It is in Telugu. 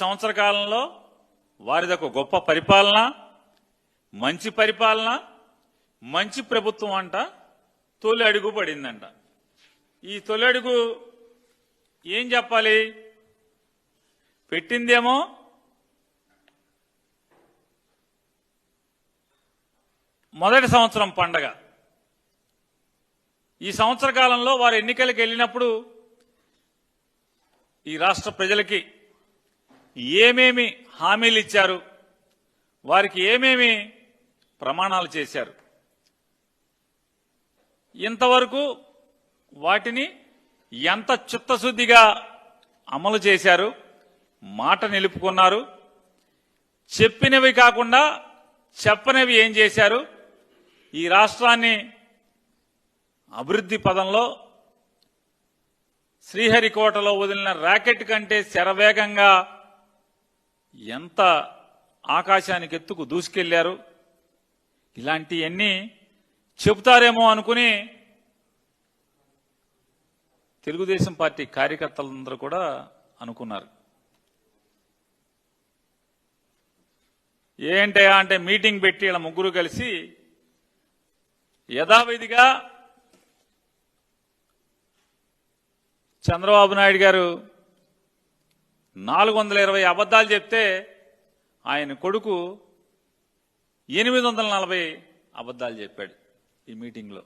సంవత్సర కాలంలో వారిదొక గొప్ప పరిపాలన, మంచి ప్రభుత్వం అంట తొలి అడుగు పడిందంట. ఈ తొలి అడుగు ఏం చెప్పాలి? పెట్టిందేమో మొదటి సంవత్సరం పండగ. ఈ సంవత్సర కాలంలో వారు ఎన్నికలకు వెళ్ళినప్పుడు ఈ రాష్ట్ర ప్రజలకి ఏమేమి హామీలు ఇచ్చారు, వారికి ఏమేమి ప్రమాణాలు చేశారు, ఇంతవరకు వాటిని ఎంత చిత్తశుద్ధిగా అమలు చేశారు, మాట నిలుపుకున్నారు, చెప్పినవి కాకుండా చెప్పనివి ఏం చేశారు, ఈ రాష్ట్రాన్ని అభివృద్ధి పదంలో శ్రీహరికోటలో వదిలిన రాకెట్ కంటే శరవేగంగా ఎంత ఆకాశానికి ఎత్తుకు దూసుకెళ్లారు, ఇలాంటివన్నీ చెబుతారేమో అనుకుని తెలుగుదేశం పార్టీ కార్యకర్తలందరూ కూడా అనుకున్నారు. ఏంటయా అంటే మీటింగ్ పెట్టి ఇలా ముగ్గురు కలిసి యథావిధిగా చంద్రబాబు నాయుడు గారు 420 అబద్ధాలు చెప్తే ఆయన కొడుకు 840 అబద్ధాలు చెప్పాడు ఈ మీటింగ్లో.